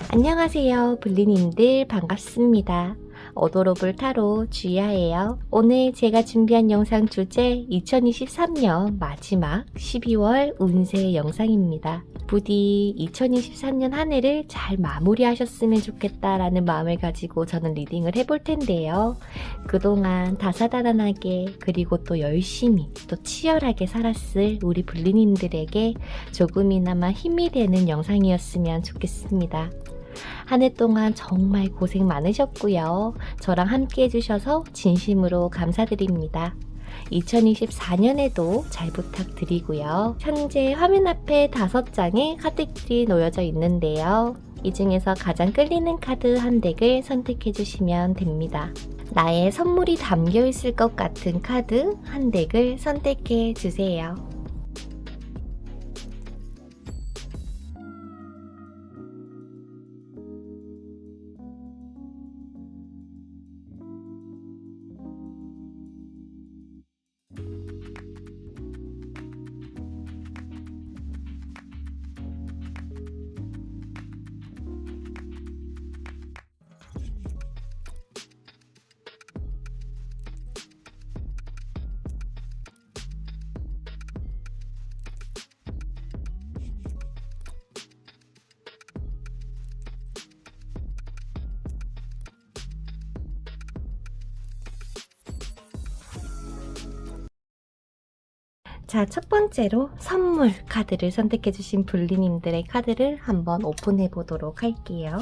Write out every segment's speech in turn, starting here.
안녕하세요 블리님들, 반갑습니다. 오도로블 타로 주야예요. 오늘 제가 준비한 영상 주제 2023년 마지막 12월 운세 영상입니다. 부디 2023년 한 해를 잘 마무리하셨으면 좋겠다라는 마음을 가지고 저는 리딩을 해볼 텐데요. 그동안 다사다난하게 그리고 또 열심히 또 치열하게 살았을 우리 블리님들에게 조금이나마 힘이 되는 영상이었으면 좋겠습니다. 한 해 동안 정말 고생 많으셨고요. 저랑 함께 해주셔서 진심으로 감사드립니다. 2024년에도 잘 부탁드리고요. 현재 화면 앞에 5장의 카드들이 놓여져 있는데요. 이 중에서 가장 끌리는 카드 한 덱을 선택해 주시면 됩니다. 나의 선물이 담겨 있을 것 같은 카드 한 덱을 선택해 주세요. 자, 첫 번째로 선물 카드를 선택해주신 블리님들의 카드를 한번 오픈해 보도록 할게요.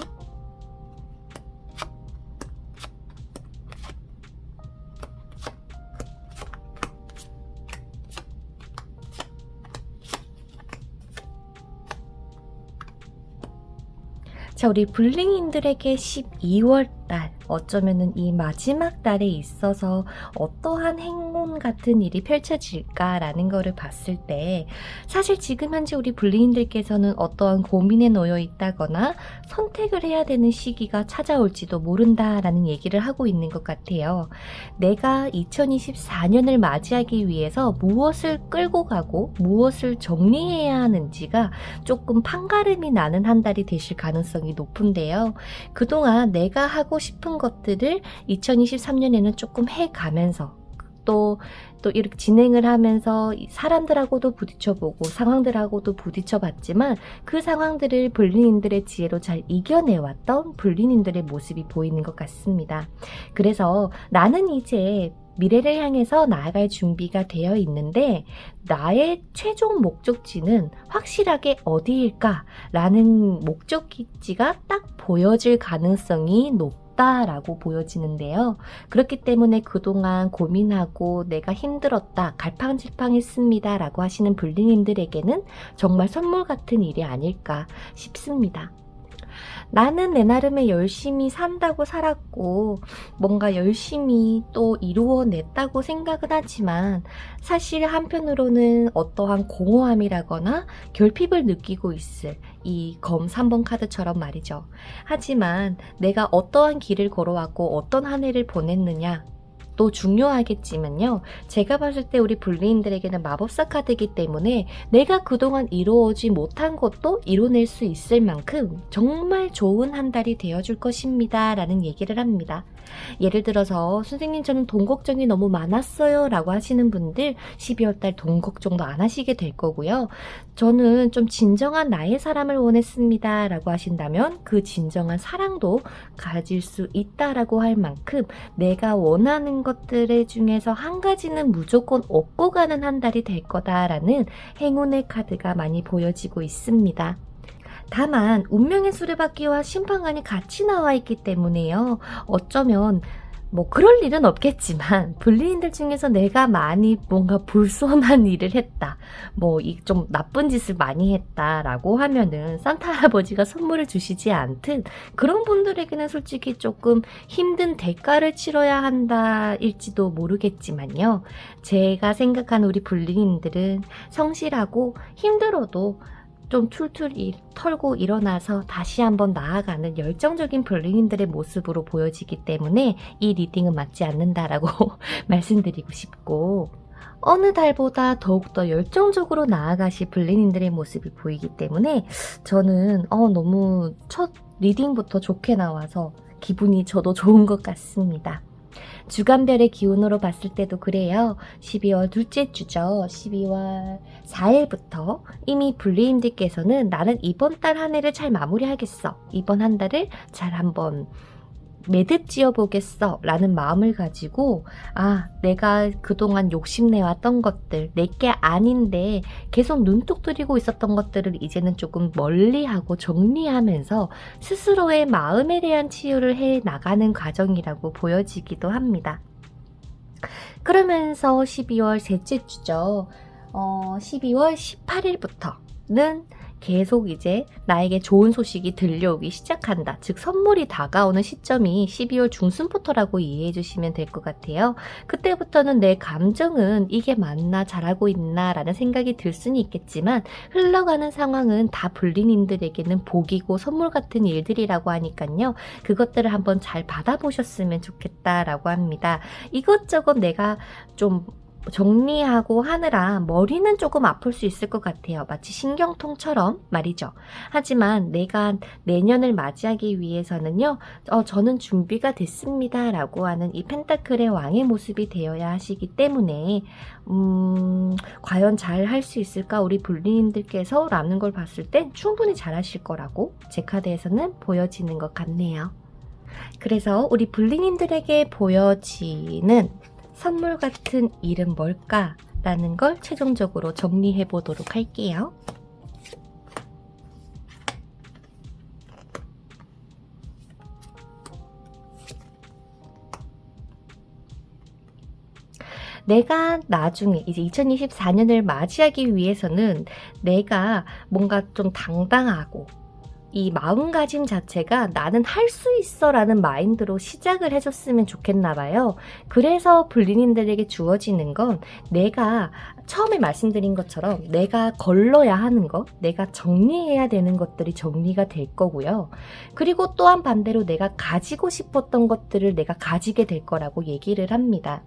자, 우리 블링인들에게 12월달, 어쩌면은 이 마지막 달에 있어서 어떠한 행운 같은 일이 펼쳐질까라는 거를 봤을 때, 사실 지금 현재 우리 블링인들께서는 어떠한 고민에 놓여 있다거나 선택을 해야 되는 시기가 찾아올지도 모른다라는 얘기를 하고 있는 것 같아요. 내가 2024년을 맞이하기 위해서 무엇을 끌고 가고 무엇을 정리해야 하는지가 조금 판가름이 나는 한 달이 되실 가능성이 높은데요. 그동안 내가 하고 싶은 것들을 2023년에는 조금 해가면서 또 이렇게 진행을 하면서 사람들하고도 부딪혀보고 상황들하고도 부딪혀봤지만 그 상황들을 블리님들의 지혜로 잘 이겨내왔던 블리님들의 모습이 보이는 것 같습니다. 그래서 나는 이제 미래를 향해서 나아갈 준비가 되어 있는데 나의 최종 목적지는 확실하게 어디일까? 라는 목적지가 딱 보여질 가능성이 높다라고 보여지는데요. 그렇기 때문에 그동안 고민하고 내가 힘들었다, 갈팡질팡했습니다 라고 하시는 블리님들에게는 정말 선물 같은 일이 아닐까 싶습니다. 나는 내 나름의 열심히 산다고 살았고 뭔가 열심히 또 이루어냈다고 생각은 하지만 사실 한편으로는 어떠한 공허함이라거나 결핍을 느끼고 있을 이 검 3번 카드처럼 말이죠. 하지만 내가 어떠한 길을 걸어왔고 어떤 한 해를 보냈느냐 또 중요하겠지만요. 제가 봤을 때 우리 블리인들에게는 마법사 카드이기 때문에 내가 그동안 이루어지 못한 것도 이뤄낼 수 있을 만큼 정말 좋은 한 달이 되어줄 것입니다. 라는 얘기를 합니다. 예를 들어서 선생님 저는 돈 걱정이 너무 많았어요 라고 하시는 분들 12월달 돈 걱정도 안 하시게 될 거고요. 저는 좀 진정한 나의 사람을 원했습니다 라고 하신다면 그 진정한 사랑도 가질 수 있다라고 할 만큼 내가 원하는 것들 중에서 한 가지는 무조건 얻고 가는 한 달이 될 거다라는 행운의 카드가 많이 보여지고 있습니다. 다만 운명의 수레바퀴와 심판관이 같이 나와 있기 때문에요. 어쩌면 뭐 그럴 일은 없겠지만 블리인들 중에서 내가 많이 뭔가 불손한 일을 했다, 뭐 이 좀 나쁜 짓을 많이 했다라고 하면은 산타 할아버지가 선물을 주시지 않듯 그런 분들에게는 솔직히 조금 힘든 대가를 치러야 한다일지도 모르겠지만요. 제가 생각하는 우리 블리인들은 성실하고 힘들어도 좀 툴툴 털고 일어나서 다시 한번 나아가는 열정적인 블링인들의 모습으로 보여지기 때문에 이 리딩은 맞지 않는다라고 말씀드리고 싶고, 어느 달보다 더욱더 열정적으로 나아가실 블링인들의 모습이 보이기 때문에 저는 너무 첫 리딩부터 좋게 나와서 기분이 저도 좋은 것 같습니다. 주간별의 기운으로 봤을 때도 그래요. 12월 둘째 주죠. 12월 4일부터 이미 블리인들께서는 나는 이번 달 한 해를 잘 마무리하겠어. 이번 한 달을 잘 한번 매듭 지어보겠어 라는 마음을 가지고, 내가 그동안 욕심내왔던 것들, 내게 아닌데 계속 눈독 들이고 있었던 것들을 이제는 조금 멀리하고 정리하면서 스스로의 마음에 대한 치유를 해 나가는 과정이라고 보여지기도 합니다. 그러면서 12월 셋째 주죠. 12월 18일부터는 계속 이제 나에게 좋은 소식이 들려오기 시작한다. 즉 선물이 다가오는 시점이 12월 중순부터라고 이해해 주시면 될 것 같아요. 그때부터는 내 감정은 이게 맞나, 잘하고 있나 라는 생각이 들 수는 있겠지만 흘러가는 상황은 다 불린님들에게는 복이고 선물 같은 일들이라고 하니까요. 그것들을 한번 잘 받아보셨으면 좋겠다라고 합니다. 이것저것 내가 좀 정리하고 하느라 머리는 조금 아플 수 있을 것 같아요. 마치 신경통처럼 말이죠. 하지만 내가 내년을 맞이하기 위해서는요, 저는 준비가 됐습니다 라고 하는 이 펜타클의 왕의 모습이 되어야 하시기 때문에 과연 잘 할 수 있을까 우리 불리님들께서 라는 걸 봤을 땐 충분히 잘 하실 거라고 제 카드에서는 보여지는 것 같네요. 그래서 우리 불리님들에게 보여지는 선물 같은 일은 뭘까? 라는 걸 최종적으로 정리해 보도록 할게요. 내가 나중에 이제 2024년을 맞이하기 위해서는 내가 뭔가 좀 당당하고 이 마음가짐 자체가 나는 할 수 있어 라는 마인드로 시작을 해줬으면 좋겠나 봐요. 그래서 불리님들에게 주어지는 건 내가 처음에 말씀드린 것처럼 내가 걸러야 하는 것, 내가 정리해야 되는 것들이 정리가 될 거고요. 그리고 또한 반대로 내가 가지고 싶었던 것들을 내가 가지게 될 거라고 얘기를 합니다.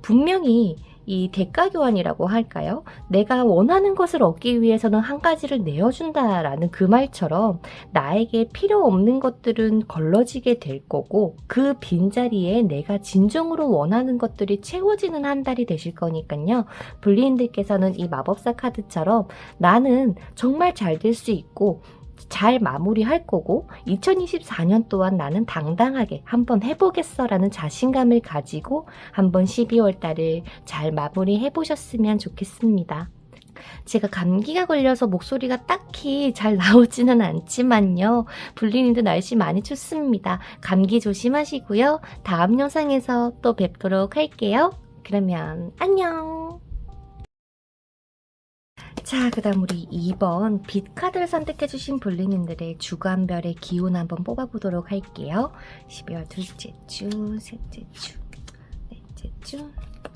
분명히 이 대가 교환이라고 할까요? 내가 원하는 것을 얻기 위해서는 한 가지를 내어준다라는 그 말처럼 나에게 필요 없는 것들은 걸러지게 될 거고 그 빈자리에 내가 진정으로 원하는 것들이 채워지는 한 달이 되실 거니까요. 불리인들께서는 이 마법사 카드처럼 나는 정말 잘 될 수 있고 잘 마무리할 거고 2024년 또한 나는 당당하게 한번 해보겠어 라는 자신감을 가지고 한번 12월 달을 잘 마무리해 보셨으면 좋겠습니다. 제가 감기가 걸려서 목소리가 딱히 잘 나오지는 않지만요. 불리님도 날씨 많이 춥습니다. 감기 조심하시고요. 다음 영상에서 또 뵙도록 할게요. 그러면 안녕. 자, 그 다음 우리 2번 빛 카드를 선택해주신 불리님들의 주간별의 기운 한번 뽑아보도록 할게요. 12월 둘째 주, 셋째 주, 넷째 주,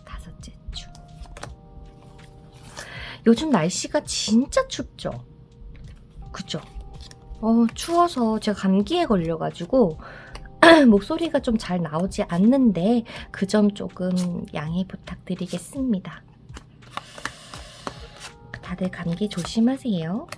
다섯째 주. 요즘 날씨가 진짜 춥죠? 그죠? 추워서 제가 감기에 걸려가지고 목소리가 좀 잘 나오지 않는데 그 점 조금 양해 부탁드리겠습니다. 다들 감기 조심하세요.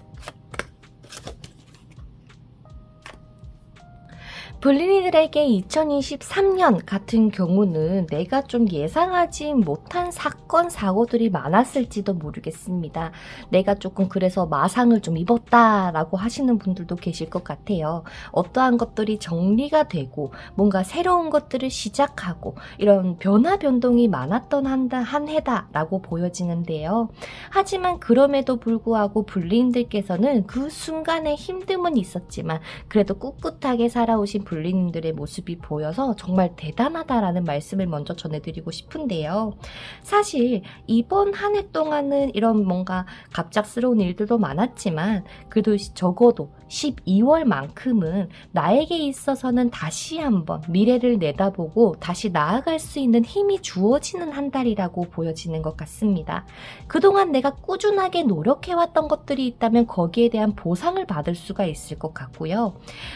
불린이들에게 2023년 같은 경우는 내가 좀 예상하지 못한 사건, 사고들이 많았을지도 모르겠습니다. 내가 조금 그래서 마상을 좀 입었다라고 하시는 분들도 계실 것 같아요. 어떠한 것들이 정리가 되고 뭔가 새로운 것들을 시작하고 이런 변화 변동이 많았던 한 해다라고 보여지는데요. 하지만 그럼에도 불구하고 불린들께서는 그 순간에 힘듦은 있었지만 그래도 꿋꿋하게 살아오신 불리님들의 모습이 보여서 정말 대단하다라는 말씀을 먼저 전해드리고 싶은데요. 사실 이번 한 해 동안은 이런 뭔가 갑작스러운 일들도 많았지만 그래도 적어도 12월만큼은 나에게 있어서는 다시 한번 미래를 내다보고 다시 나아갈 수 있는 힘이 주어지는 한 달이라고 보여지는 것 같습니다. 그동안 내가 꾸준하게 노력해왔던 것들이 있다면 거기에 대한 보상을 받을 수가 있을 것 같고요.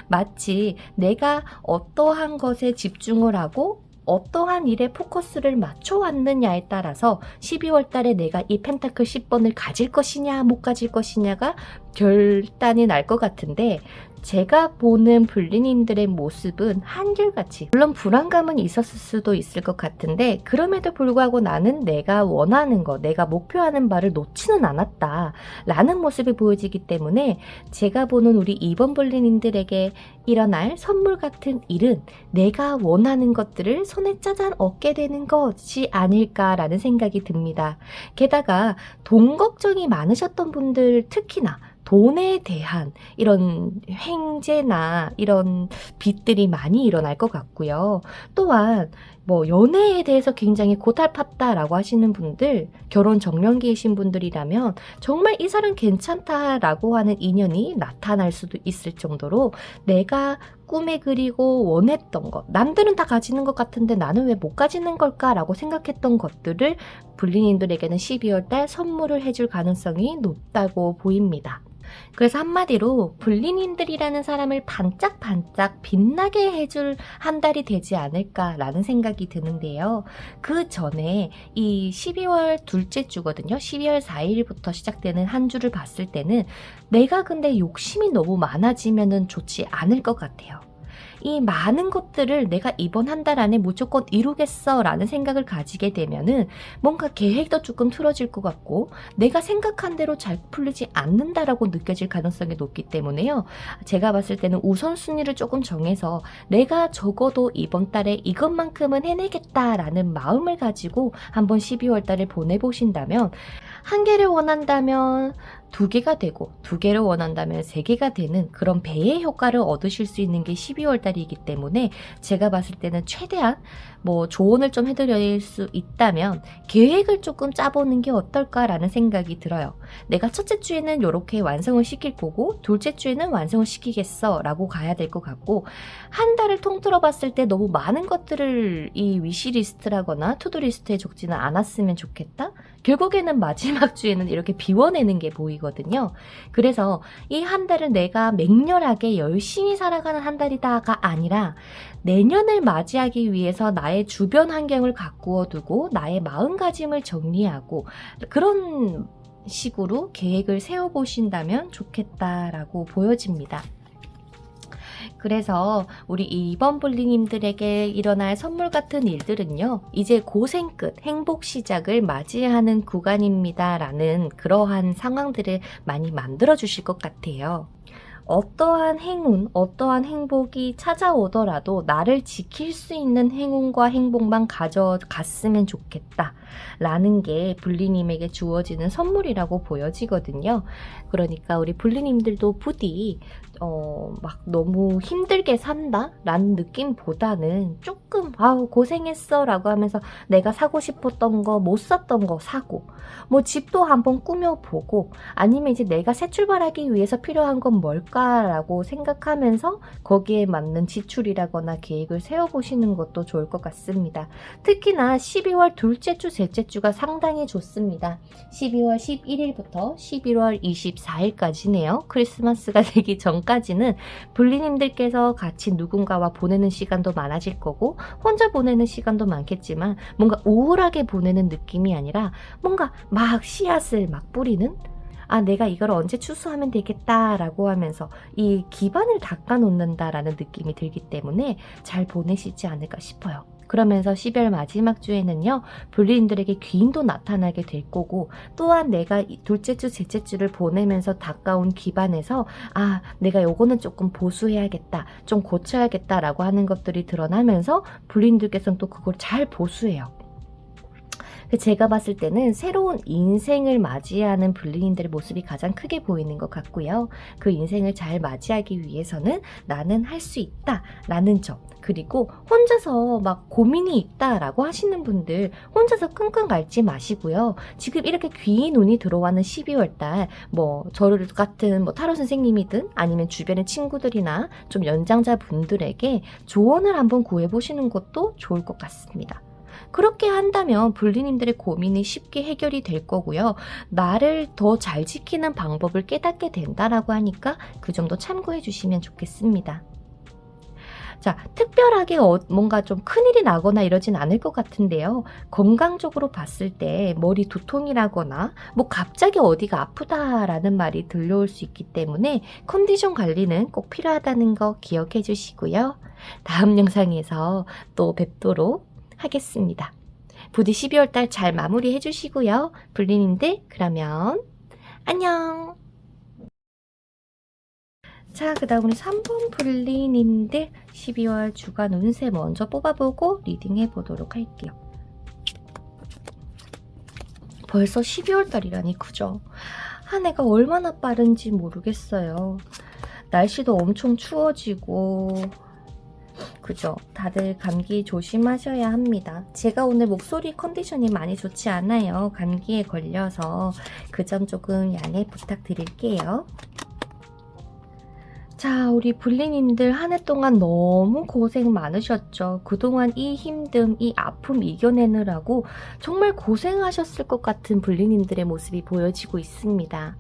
마치 내가 어떠한 것에 집중을 하고 어떠한 일에 포커스를 맞춰왔느냐에 따라서 12월 달에 내가 이 펜타클 10번을 가질 것이냐 못 가질 것이냐가 결단이 날 것 같은데, 제가 보는 불리님들의 모습은 한결같이, 물론 불안감은 있었을 수도 있을 것 같은데 그럼에도 불구하고 나는 내가 원하는 거, 내가 목표하는 바를 놓지는 않았다 라는 모습이 보여지기 때문에 제가 보는 우리 2번 불리님들에게 일어날 선물 같은 일은 내가 원하는 것들을 손에 짜잔 얻게 되는 것이 아닐까라는 생각이 듭니다. 게다가 돈 걱정이 많으셨던 분들, 특히나 돈에 대한 이런 횡재나 이런 빚들이 많이 일어날 것 같고요. 또한 뭐 연애에 대해서 굉장히 고달팠다라고 하시는 분들, 결혼 정년기이신 분들이라면 정말 이 사람 괜찮다라고 하는 인연이 나타날 수도 있을 정도로 내가 꿈에 그리고 원했던 것, 남들은 다 가지는 것 같은데 나는 왜 못 가지는 걸까라고 생각했던 것들을 불리님들에게는 12월 달 선물을 해줄 가능성이 높다고 보입니다. 그래서 한마디로 불리님들이라는 사람을 반짝반짝 빛나게 해줄 한 달이 되지 않을까라는 생각이 드는데요. 그 전에 이 12월 둘째 주거든요. 12월 4일부터 시작되는 한 주를 봤을 때는 내가 근데 욕심이 너무 많아지면은 좋지 않을 것 같아요. 이 많은 것들을 내가 이번 한 달 안에 무조건 이루겠어 라는 생각을 가지게 되면은 뭔가 계획도 조금 틀어질 것 같고 내가 생각한 대로 잘 풀리지 않는다라고 느껴질 가능성이 높기 때문에요. 제가 봤을 때는 우선순위를 조금 정해서 내가 적어도 이번 달에 이것만큼은 해내겠다라는 마음을 가지고 한번 12월 달을 보내보신다면, 한 개를 원한다면 2개가 되고 2개를 원한다면 3개가 되는 그런 배의 효과를 얻으실 수 있는 게 12월 달이기 때문에 제가 봤을 때는 최대한 뭐 조언을 좀 해드릴 수 있다면 계획을 조금 짜보는 게 어떨까라는 생각이 들어요. 내가 첫째 주에는 이렇게 완성을 시킬 거고 둘째 주에는 완성을 시키겠어 라고 가야 될 것 같고, 한 달을 통틀어 봤을 때 너무 많은 것들을 이 위시리스트라거나 투두리스트에 적지는 않았으면 좋겠다? 결국에는 마지막 주에는 이렇게 비워내는 게 보이거든요. 그래서 이 한 달은 내가 맹렬하게 열심히 살아가는 한 달이다가 아니라 내년을 맞이하기 위해서 나의 주변 환경을 가꾸어 두고 나의 마음가짐을 정리하고 그런 식으로 계획을 세워보신다면 좋겠다라고 보여집니다. 그래서 우리 2번 불리님들에게 일어날 선물 같은 일들은요, 이제 고생 끝 행복 시작을 맞이하는 구간입니다 라는 그러한 상황들을 많이 만들어 주실 것 같아요. 어떠한 행운, 어떠한 행복이 찾아오더라도 나를 지킬 수 있는 행운과 행복만 가져갔으면 좋겠다 라는 게 불리님에게 주어지는 선물이라고 보여지거든요. 그러니까 우리 불리님들도 부디 막 너무 힘들게 산다 라는 느낌보다는 조금 고생했어 라고 하면서 내가 사고 싶었던 거 못 샀던 거 사고, 뭐 집도 한번 꾸며보고, 아니면 이제 내가 새 출발하기 위해서 필요한 건 뭘까라고 생각하면서 거기에 맞는 지출이라거나 계획을 세워보시는 것도 좋을 것 같습니다. 특히나 12월 둘째 주, 셋째 주가 상당히 좋습니다. 12월 11일부터 11월 24일까지네요. 크리스마스가 되기 전까지는 불리님들께서 같이 누군가와 보내는 시간도 많아질 거고 혼자 보내는 시간도 많겠지만 뭔가 우울하게 보내는 느낌이 아니라 뭔가 막 씨앗을 막 뿌리는, 내가 이걸 언제 추수하면 되겠다라고 하면서 이 기반을 닦아 놓는다라는 느낌이 들기 때문에 잘 보내시지 않을까 싶어요. 그러면서 12월 마지막 주에는요, 불리님들에게 귀인도 나타나게 될 거고, 또한 내가 둘째 주, 셋째 주를 보내면서 닦아온 기반에서 내가 요거는 조금 보수해야겠다, 좀 고쳐야겠다라고 하는 것들이 드러나면서 불리님들께서는 또 그걸 잘 보수해요. 제가 봤을 때는 새로운 인생을 맞이하는 불리님들의 모습이 가장 크게 보이는 것 같고요. 그 인생을 잘 맞이하기 위해서는 나는 할 수 있다 라는 점, 그리고 혼자서 막 고민이 있다라고 하시는 분들 혼자서 끙끙 앓지 마시고요. 지금 이렇게 귀인 운이 들어와는 12월달 저를 같은 타로 선생님이든 아니면 주변의 친구들이나 좀 연장자 분들에게 조언을 한번 구해보시는 것도 좋을 것 같습니다. 그렇게 한다면 불리님들의 고민이 쉽게 해결이 될 거고요. 나를 더 잘 지키는 방법을 깨닫게 된다라고 하니까 그 점도 참고해 주시면 좋겠습니다. 자, 특별하게 뭔가 좀 큰일이 나거나 이러진 않을 것 같은데요. 건강적으로 봤을 때 머리 두통이라거나 갑자기 어디가 아프다라는 말이 들려올 수 있기 때문에 컨디션 관리는 꼭 필요하다는 거 기억해 주시고요. 다음 영상에서 또 뵙도록 하겠습니다. 부디 12월달 잘 마무리해 주시고요. 불리님들 그러면 안녕. 자, 그 다음 우리 3번 불리님들 12월 주간 운세 먼저 뽑아보고 리딩해 보도록 할게요. 벌써 12월 달이라니 그죠? 한 해가 얼마나 빠른지 모르겠어요. 날씨도 엄청 추워지고 그죠? 다들 감기 조심하셔야 합니다. 제가 오늘 목소리 컨디션이 많이 좋지 않아요. 감기에 걸려서 그 점 조금 양해 부탁드릴게요. 자, 우리 불리님들 한 해 동안 너무 고생 많으셨죠. 그동안 이 힘듦, 이 아픔 이겨내느라고 정말 고생하셨을 것 같은 불리님들의 모습이 보여지고 있습니다.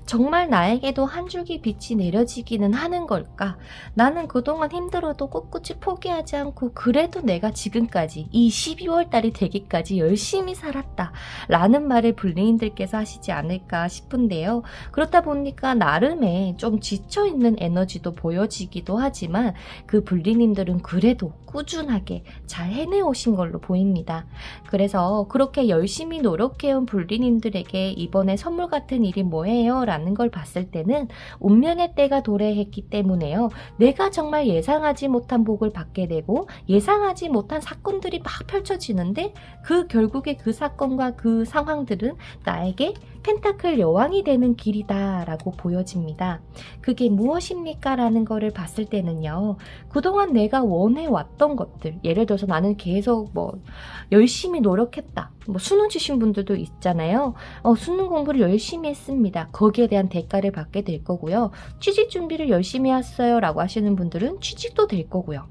정말 나에게도 한 줄기 빛이 내려지기는 하는 걸까? 나는 그동안 힘들어도 꿋꿋이 포기하지 않고 그래도 내가 지금까지 이 12월 달이 되기까지 열심히 살았다 라는 말을 불리님들께서 하시지 않을까 싶은데요. 그렇다 보니까 나름의 좀 지쳐있는 에너지도 보여지기도 하지만 그 불리님들은 그래도 꾸준하게 잘 해내오신 걸로 보입니다. 그래서 그렇게 열심히 노력해온 불리님들에게 이번에 선물 같은 일이 뭐예요? 라는 걸 봤을 때는 운명의 때가 도래했기 때문에요. 내가 정말 예상하지 못한 복을 받게 되고 예상하지 못한 사건들이 막 펼쳐지는데 결국에 그 사건과 그 상황들은 나에게 펜타클 여왕이 되는 길이다 라고 보여집니다. 그게 무엇입니까? 라는 거를 봤을 때는요. 그동안 내가 원해왔던 것들, 예를 들어서 나는 계속 열심히 노력했다. 수능 치신 분들도 있잖아요. 수능 공부를 열심히 했습니다. 거기에 대한 대가를 받게 될 거고요. 취직 준비를 열심히 했어요 라고 하시는 분들은 취직도 될 거고요.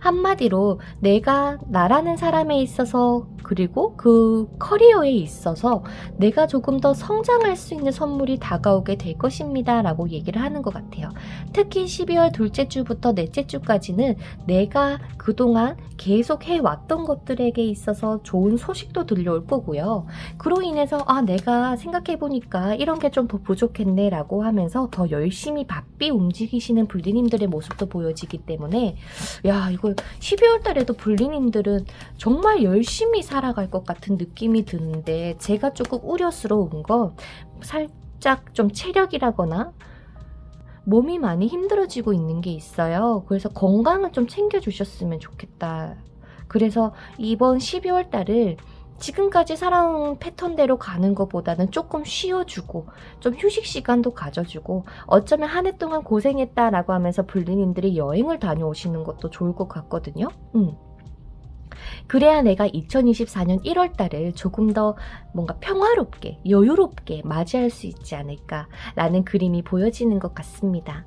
한마디로 내가 나라는 사람에 있어서 그리고 그 커리어에 있어서 내가 조금 더 성장할 수 있는 선물이 다가오게 될 것입니다 라고 얘기를 하는 것 같아요. 특히 12월 둘째 주부터 넷째 주까지는 내가 그동안 계속 해왔던 것들에게 있어서 좋은 소식도 들려올 거고요. 그로 인해서 내가 생각해보니까 이런 게 좀 더 부족했네 라고 하면서 더 열심히 바삐 움직이시는 불리님들의 모습도 보여지기 때문에 이거 12월 달에도 불리님들은 정말 열심히 살아갈 것 같은 느낌이 드는데 제가 조금 우려스러운 건 살짝 좀 체력이라거나 몸이 많이 힘들어지고 있는 게 있어요. 그래서 건강을 좀 챙겨주셨으면 좋겠다. 그래서 이번 12월 달을 지금까지 살아온 패턴대로 가는 것보다는 조금 쉬어주고 좀 휴식 시간도 가져주고 어쩌면 한 해 동안 고생했다라고 하면서 불리님들이 여행을 다녀오시는 것도 좋을 것 같거든요. 그래야 내가 2024년 1월 달을 조금 더 뭔가 평화롭게 여유롭게 맞이할 수 있지 않을까라는 그림이 보여지는 것 같습니다.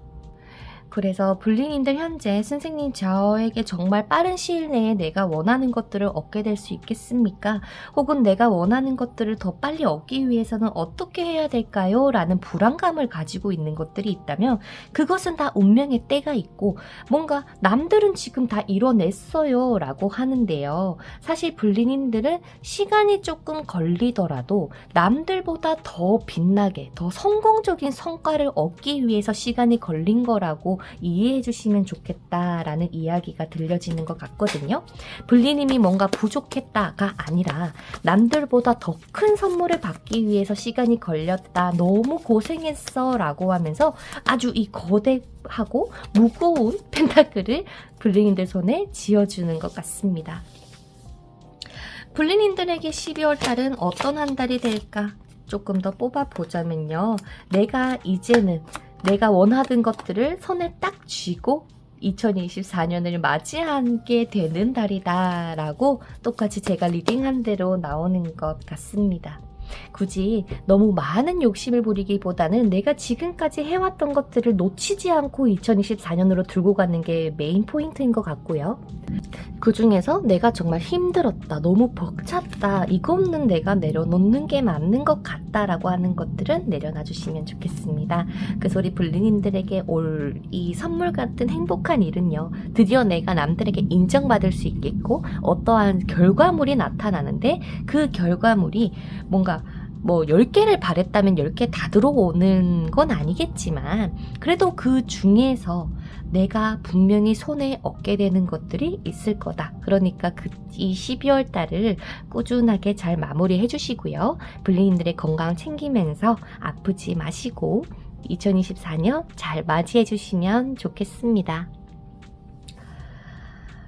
그래서 불리님들 현재 선생님 저에게 정말 빠른 시일 내에 내가 원하는 것들을 얻게 될 수 있겠습니까? 혹은 내가 원하는 것들을 더 빨리 얻기 위해서는 어떻게 해야 될까요? 라는 불안감을 가지고 있는 것들이 있다면 그것은 다 운명의 때가 있고 뭔가 남들은 지금 다 이뤄냈어요 라고 하는데요. 사실 불리님들은 시간이 조금 걸리더라도 남들보다 더 빛나게 더 성공적인 성과를 얻기 위해서 시간이 걸린 거라고 이해해 주시면 좋겠다라는 이야기가 들려지는 것 같거든요. 불리님이 뭔가 부족했다가 아니라 남들보다 더 큰 선물을 받기 위해서 시간이 걸렸다. 너무 고생했어 라고 하면서 아주 이 거대하고 무거운 펜타클을 불리님들 손에 쥐어주는 것 같습니다. 불린님들에게 12월 달은 어떤 한 달이 될까? 조금 더 뽑아보자면요. 내가 이제는 내가 원하던 것들을 손에 딱 쥐고 2024년을 맞이하게 되는 달이다 라고 똑같이 제가 리딩한 대로 나오는 것 같습니다. 굳이 너무 많은 욕심을 부리기보다는 내가 지금까지 해왔던 것들을 놓치지 않고 2024년으로 들고 가는 게 메인 포인트인 것 같고요. 그 중에서 내가 정말 힘들었다, 너무 벅찼다, 이거는 내가 내려놓는 게 맞는 것 같다라고 하는 것들은 내려놔 주시면 좋겠습니다. 그래서 우리 불리님들에게 올 이 선물 같은 행복한 일은요, 드디어 내가 남들에게 인정받을 수 있겠고 어떠한 결과물이 나타나는데 그 결과물이 뭔가 뭐 10개를 바랬다면 10개 다 들어오는 건 아니겠지만 그래도 그 중에서 내가 분명히 손에 얻게 되는 것들이 있을 거다. 그러니까 이 12월 달을 꾸준하게 잘 마무리해 주시고요. 불리님들의 건강 챙기면서 아프지 마시고 2024년 잘 맞이해 주시면 좋겠습니다.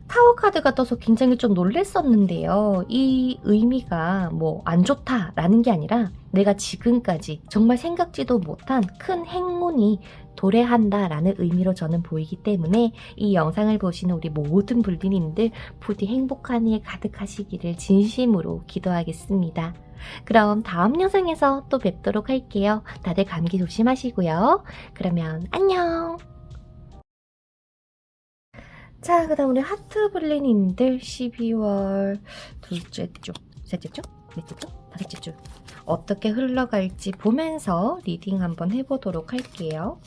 타워 카드가 떠서 굉장히 좀 놀랬었는데요. 이 의미가 뭐 안 좋다라는 게 아니라 내가 지금까지 정말 생각지도 못한 큰 행운이 도래한다라는 의미로 저는 보이기 때문에 이 영상을 보시는 우리 모든 불리님들 부디 행복한 일 가득하시기를 진심으로 기도하겠습니다. 그럼 다음 영상에서 또 뵙도록 할게요. 다들 감기 조심하시고요. 그러면 안녕! 자, 그 다음 우리 하트 불리님들 12월 둘째 주, 셋째 주, 넷째 주, 다섯째 주 어떻게 흘러갈지 보면서 리딩 한번 해보도록 할게요.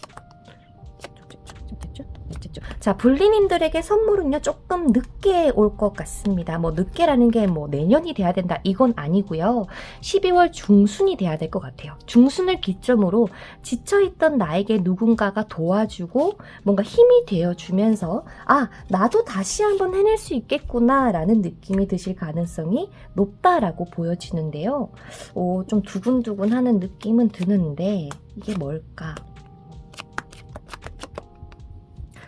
자, 불리님들에게 선물은요 조금 늦게 올 것 같습니다. 뭐 늦게라는 게 뭐 내년이 돼야 된다 이건 아니고요. 12월 중순이 돼야 될 것 같아요. 중순을 기점으로 지쳐있던 나에게 누군가가 도와주고 뭔가 힘이 되어주면서 아, 나도 다시 한번 해낼 수 있겠구나 라는 느낌이 드실 가능성이 높다라고 보여지는데요. 좀 두근두근 하는 느낌은 드는데 이게 뭘까?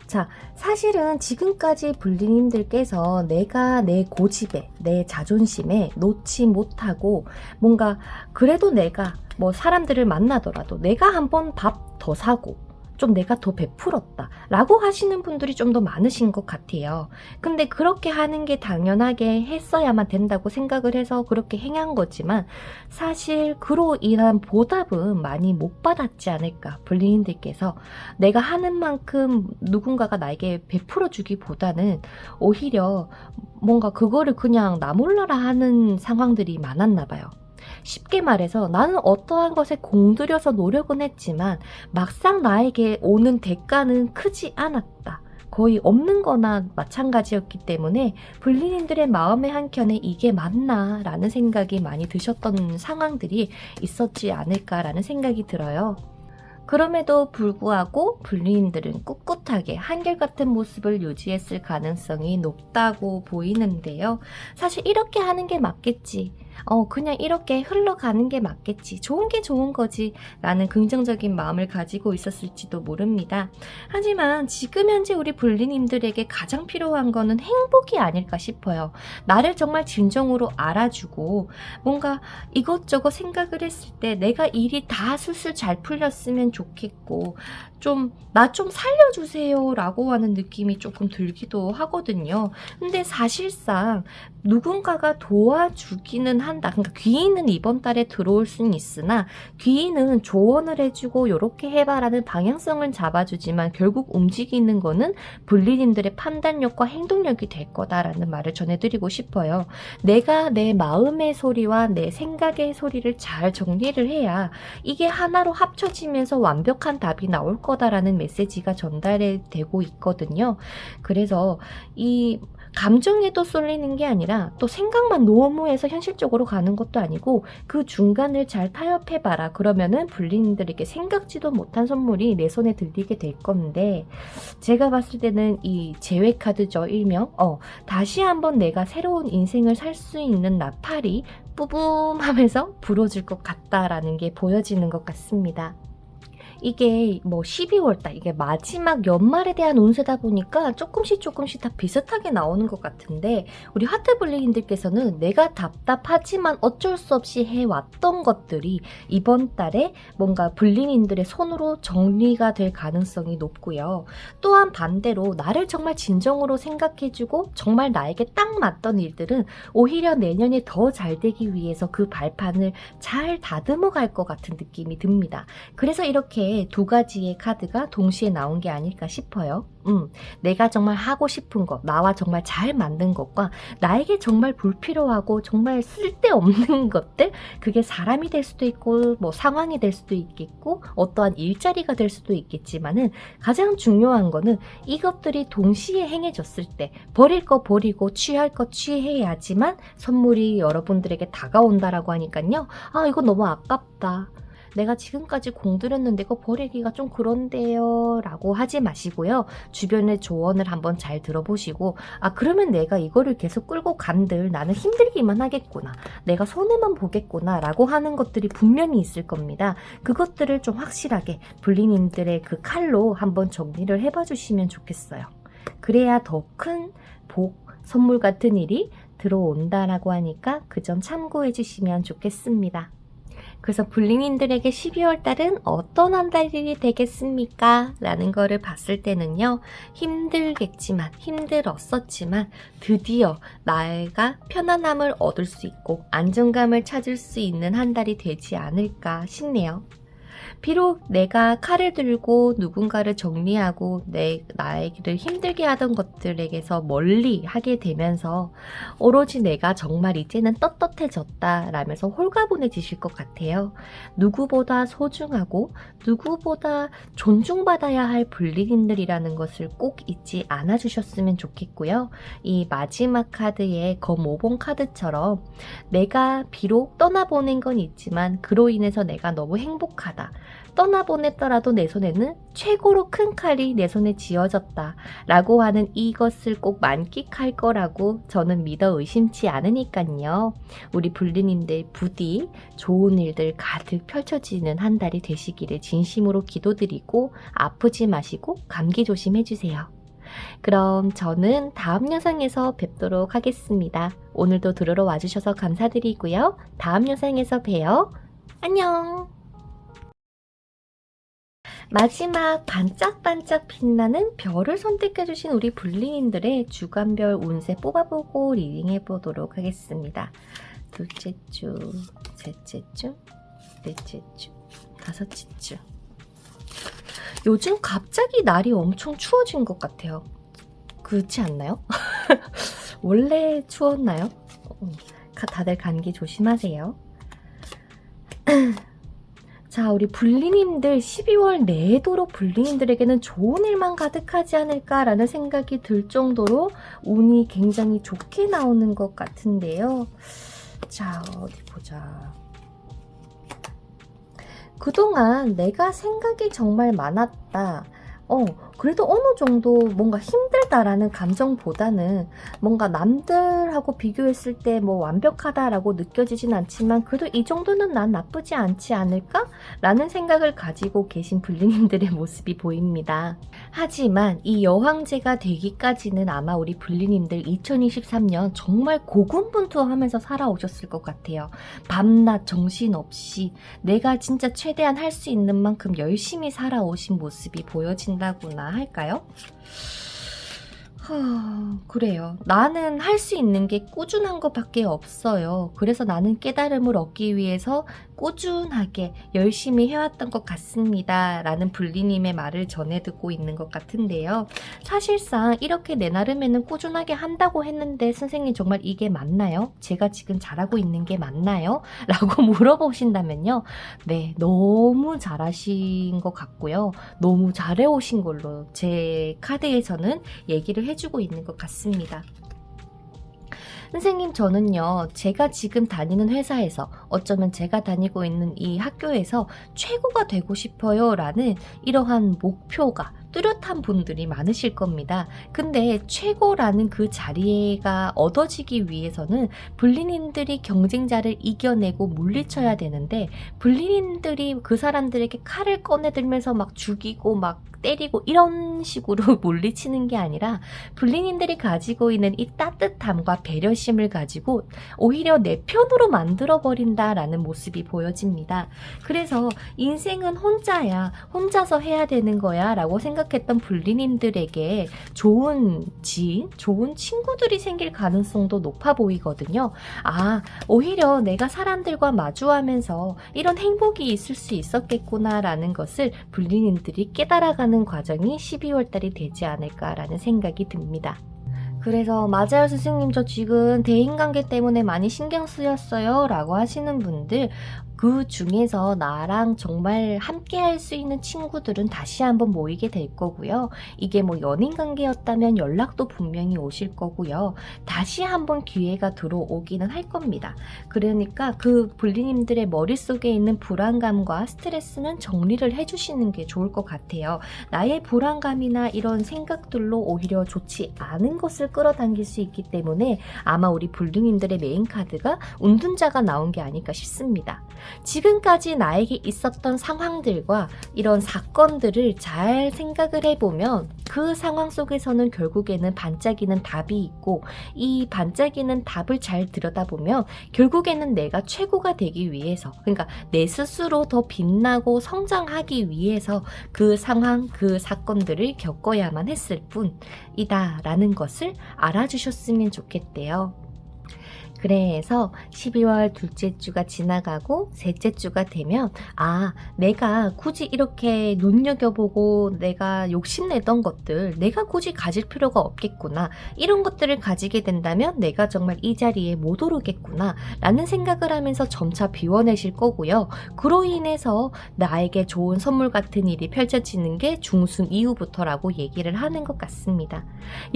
자, 사실은 지금까지 불리님들께서 내가 내 고집에, 내 자존심에 놓지 못하고 뭔가 그래도 내가 뭐 사람들을 만나더라도 내가 한번 밥 더 사고 좀 내가 더 베풀었다 라고 하시는 분들이 좀 더 많으신 것 같아요. 근데 그렇게 하는 게 당연하게 했어야만 된다고 생각을 해서 그렇게 행한 거지만 사실 그로 인한 보답은 많이 못 받았지 않을까. 불리님들께서 내가 하는 만큼 누군가가 나에게 베풀어 주기보다는 오히려 뭔가 그거를 그냥 나 몰라라 하는 상황들이 많았나 봐요. 쉽게 말해서 나는 어떠한 것에 공들여서 노력은 했지만 막상 나에게 오는 대가는 크지 않았다. 거의 없는 거나 마찬가지였기 때문에 불리님들의 마음의 한켠에 이게 맞나 라는 생각이 많이 드셨던 상황들이 있었지 않을까라는 생각이 들어요. 그럼에도 불구하고 불리님들은 꿋꿋하게 한결같은 모습을 유지했을 가능성이 높다고 보이는데요. 사실 이렇게 하는 게 맞겠지. 그냥 이렇게 흘러가는 게 맞겠지. 좋은 게 좋은 거지. 라는 긍정적인 마음을 가지고 있었을지도 모릅니다. 하지만 지금 현재 우리 불리님들에게 가장 필요한 거는 행복이 아닐까 싶어요. 나를 정말 진정으로 알아주고 뭔가 이것저것 생각을 했을 때 내가 일이 다 술술 잘 풀렸으면 좋겠고 나 좀 살려주세요 라고 하는 느낌이 조금 들기도 하거든요. 근데 사실상 누군가가 도와주기는 한다. 그러니까 귀인은 이번 달에 들어올 수는 있으나 귀인은 조언을 해주고 요렇게 해봐라는 방향성을 잡아주지만 결국 움직이는 거는 불리님들의 판단력과 행동력이 될 거다라는 말을 전해드리고 싶어요. 내가 내 마음의 소리와 내 생각의 소리를 잘 정리를 해야 이게 하나로 합쳐지면서 완벽한 답이 나올 거다라는 메시지가 전달되고 있거든요. 그래서 이 감정에도 쏠리는 게 아니라 또 생각만 너무 해서 현실적으로 가는 것도 아니고 그 중간을 잘 타협해봐라. 그러면은 불리님들에게 생각지도 못한 선물이 내 손에 들리게 될 건데 제가 봤을 때는 이 재회 카드죠. 일명 다시 한번 내가 새로운 인생을 살 수 있는 나팔이 뿌붐하면서 불어줄 것 같다라는 게 보여지는 것 같습니다. 이게 뭐 12월달, 이게 마지막 연말에 대한 운세다 보니까 조금씩 다 비슷하게 나오는 것 같은데, 우리 하트블링님들께서는 내가 답답하지만 어쩔 수 없이 해왔던 것들이 이번 달에 뭔가 블링님들의 손으로 정리가 될 가능성이 높고요. 또한 반대로 나를 정말 진정으로 생각해주고 정말 나에게 딱 맞던 일들은 오히려 내년에 더 잘 되기 위해서 그 발판을 잘 다듬어 갈 것 같은 느낌이 듭니다. 그래서 이렇게 두 가지의 카드가 동시에 나온 게 아닐까 싶어요. 내가 정말 하고 싶은 것, 나와 정말 잘 맞는 것과 나에게 정말 불필요하고 정말 쓸데없는 것들, 그게 사람이 될 수도 있고 뭐 상황이 될 수도 있겠고 어떠한 일자리가 될 수도 있겠지만은, 가장 중요한 거는 이것들이 동시에 행해졌을 때 버릴 거 버리고 취할 거 취해야지만 선물이 여러분들에게 다가온다라고 하니까요. 아, 이거 너무 아깝다, 내가 지금까지 공들였는데 이거 버리기가 좀 그런데요 라고 하지 마시고요. 주변의 조언을 한번 잘 들어보시고, 아, 그러면 내가 이거를 계속 끌고 간들 나는 힘들기만 하겠구나, 내가 손해만 보겠구나 라고 하는 것들이 분명히 있을 겁니다. 그것들을 좀 확실하게 블링님들의 그 칼로 한번 정리를 해봐 주시면 좋겠어요. 그래야 더 큰 복, 선물 같은 일이 들어온다라고 하니까 그 점 참고해 주시면 좋겠습니다. 그래서 블링님들에게 12월 달은 어떤 한 달이 되겠습니까? 라는 거를 봤을 때는요, 힘들겠지만, 힘들었었지만 드디어 나가 편안함을 얻을 수 있고 안정감을 찾을 수 있는 한 달이 되지 않을까 싶네요. 비록 내가 칼을 들고 누군가를 정리하고 나에게를 힘들게 하던 것들에게서 멀리 하게 되면서 오로지 내가 정말 이제는 떳떳해졌다 라면서 홀가분해지실 것 같아요. 누구보다 소중하고 누구보다 존중받아야 할 블링인들이라는 것을 꼭 잊지 않아 주셨으면 좋겠고요. 이 마지막 카드의 검 5번 카드처럼 내가 비록 떠나보낸 건 있지만 그로 인해서 내가 너무 행복하다, 떠나보냈더라도 내 손에는 최고로 큰 칼이 내 손에 쥐어졌다 라고 하는 이것을 꼭 만끽할 거라고 저는 믿어 의심치 않으니까요. 우리 블링님들 부디 좋은 일들 가득 펼쳐지는 한 달이 되시기를 진심으로 기도드리고, 아프지 마시고 감기 조심해주세요. 그럼 저는 다음 영상에서 뵙도록 하겠습니다. 오늘도 들으러 와주셔서 감사드리고요. 다음 영상에서 봬요. 안녕. 마지막 반짝반짝 빛나는 별을 선택해주신 우리 블링님들의 주간별 운세 뽑아보고 리딩해보도록 하겠습니다. 둘째 주, 셋째 주, 넷째 주, 다섯째 주. 요즘 갑자기 날이 엄청 추워진 것 같아요. 그렇지 않나요? 원래 추웠나요? 다들 감기 조심하세요. 자, 우리 블링님들 12월 내도록 블링님들에게는 좋은 일만 가득하지 않을까라는 생각이 들 정도로 운이 굉장히 좋게 나오는 것 같은데요. 자, 어디 보자. 그동안 내가 생각이 정말 많았다, 그래도 어느 정도 뭔가 힘들다라는 감정보다는 뭔가 남들하고 비교했을 때 뭐 완벽하다라고 느껴지진 않지만 그래도 이 정도는 난 나쁘지 않지 않을까? 라는 생각을 가지고 계신 블링님들의 모습이 보입니다. 하지만 이 여황제가 되기까지는 아마 우리 블링님들 2023년 정말 고군분투하면서 살아오셨을 것 같아요. 밤낮 정신없이 내가 진짜 최대한 할 수 있는 만큼 열심히 살아오신 모습이 보여진다구나 할까요? 그래요. 나는 할 수 있는 게 꾸준한 것밖에 없어요. 그래서 나는 깨달음을 얻기 위해서 꾸준하게 열심히 해왔던 것 같습니다. 라는 블리님의 말을 전해 듣고 있는 것 같은데요. 사실상 이렇게 내 나름에는 꾸준하게 한다고 했는데 선생님 정말 이게 맞나요? 제가 지금 잘하고 있는 게 맞나요? 라고 물어보신다면요. 네, 너무 잘하신 것 같고요. 너무 잘해오신 걸로 제 카드에서는 얘기를 해주고 있는 것 같습니다. 선생님, 저는요, 제가 지금 다니는 회사에서, 어쩌면 제가 다니고 있는 이 학교에서 최고가 되고 싶어요 라는 이러한 목표가 뚜렷한 분들이 많으실 겁니다. 근데 최고라는 그 자리가 얻어지기 위해서는 불린인들이 경쟁자를 이겨내고 물리쳐야 되는데, 불린인들이 그 사람들에게 칼을 꺼내들면서 막 죽이고 막 때리고 이런 식으로 물리치는 게 아니라, 불린인들이 가지고 있는 이 따뜻함과 배려심을 가지고 오히려 내 편으로 만들어버린다라는 모습이 보여집니다. 그래서 인생은 혼자야, 혼자서 해야 되는 거야 라고 생각했던 불린인들에게 좋은 지인, 좋은 친구들이 생길 가능성도 높아 보이거든요. 아, 오히려 내가 사람들과 마주하면서 이런 행복이 있을 수 있었겠구나 라는 것을 불린인들이 깨달아가는 과정이 12월 달이 되지 않을까라는 생각이 듭니다. 그래서 맞아요 스승님, 저 지금 대인관계 때문에 많이 신경 쓰였어요 라고 하시는 분들, 그 중에서 나랑 정말 함께 할 수 있는 친구들은 다시 한번 모이게 될 거고요. 이게 뭐 연인 관계였다면 연락도 분명히 오실 거고요. 다시 한번 기회가 들어오기는 할 겁니다. 그러니까 그 불리님들의 머릿속에 있는 불안감과 스트레스는 정리를 해주시는 게 좋을 것 같아요. 나의 불안감이나 이런 생각들로 오히려 좋지 않은 것을 끌어당길 수 있기 때문에 아마 우리 불리님들의 메인 카드가 운둔자가 나온 게 아닐까 싶습니다. 지금까지 나에게 있었던 상황들과 이런 사건들을 잘 생각을 해보면 그 상황 속에서는 결국에는 반짝이는 답이 있고, 이 반짝이는 답을 잘 들여다보면 결국에는 내가 최고가 되기 위해서, 그러니까 내 스스로 더 빛나고 성장하기 위해서 그 상황, 그 사건들을 겪어야만 했을 뿐이다 라는 것을 알아주셨으면 좋겠대요. 그래서 12월 둘째 주가 지나가고 셋째 주가 되면, 아, 내가 굳이 이렇게 눈여겨보고 내가 욕심내던 것들 내가 굳이 가질 필요가 없겠구나, 이런 것들을 가지게 된다면 내가 정말 이 자리에 못 오르겠구나 라는 생각을 하면서 점차 비워내실 거고요. 그로 인해서 나에게 좋은 선물 같은 일이 펼쳐지는 게 중순 이후부터라고 얘기를 하는 것 같습니다.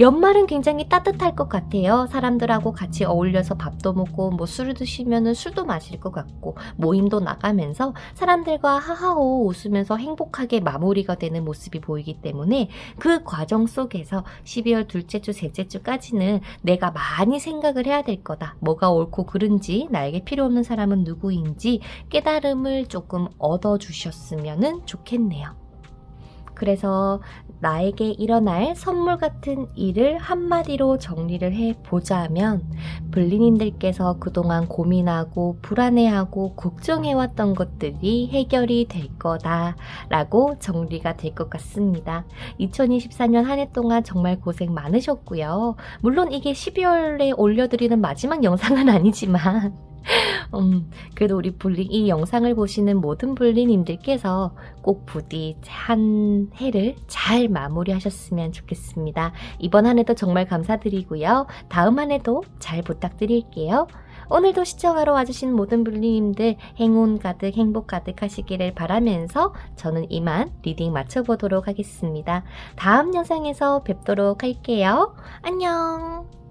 연말은 굉장히 따뜻할 것 같아요. 사람들하고 같이 어울려서 밥도 먹고 뭐 술을 드시면은 술도 마실 것 같고, 모임도 나가면서 사람들과 하하호 웃으면서 행복하게 마무리가 되는 모습이 보이기 때문에 그 과정 속에서 12월 둘째 주, 셋째 주까지는 내가 많이 생각을 해야 될 거다. 뭐가 옳고 그른지, 나에게 필요 없는 사람은 누구인지 깨달음을 조금 얻어주셨으면 좋겠네요. 그래서 나에게 일어날 선물 같은 일을 한마디로 정리를 해보자면, 불린인들께서 그동안 고민하고 불안해하고 걱정해왔던 것들이 해결이 될 거다라고 정리가 될 것 같습니다. 2024년 한 해 동안 정말 고생 많으셨고요. 물론 이게 12월에 올려드리는 마지막 영상은 아니지만 그래도 우리 이 영상을 보시는 모든 불린님들께서 꼭 부디 한 해를 잘 마무리하셨으면 좋겠습니다. 이번 한 해도 정말 감사드리고요. 다음 한 해도 잘 부탁드릴게요. 오늘도 시청하러 와주신 모든 불린님들 행운 가득, 행복 가득 하시기를 바라면서 저는 이만 리딩 마쳐보도록 하겠습니다. 다음 영상에서 뵙도록 할게요. 안녕.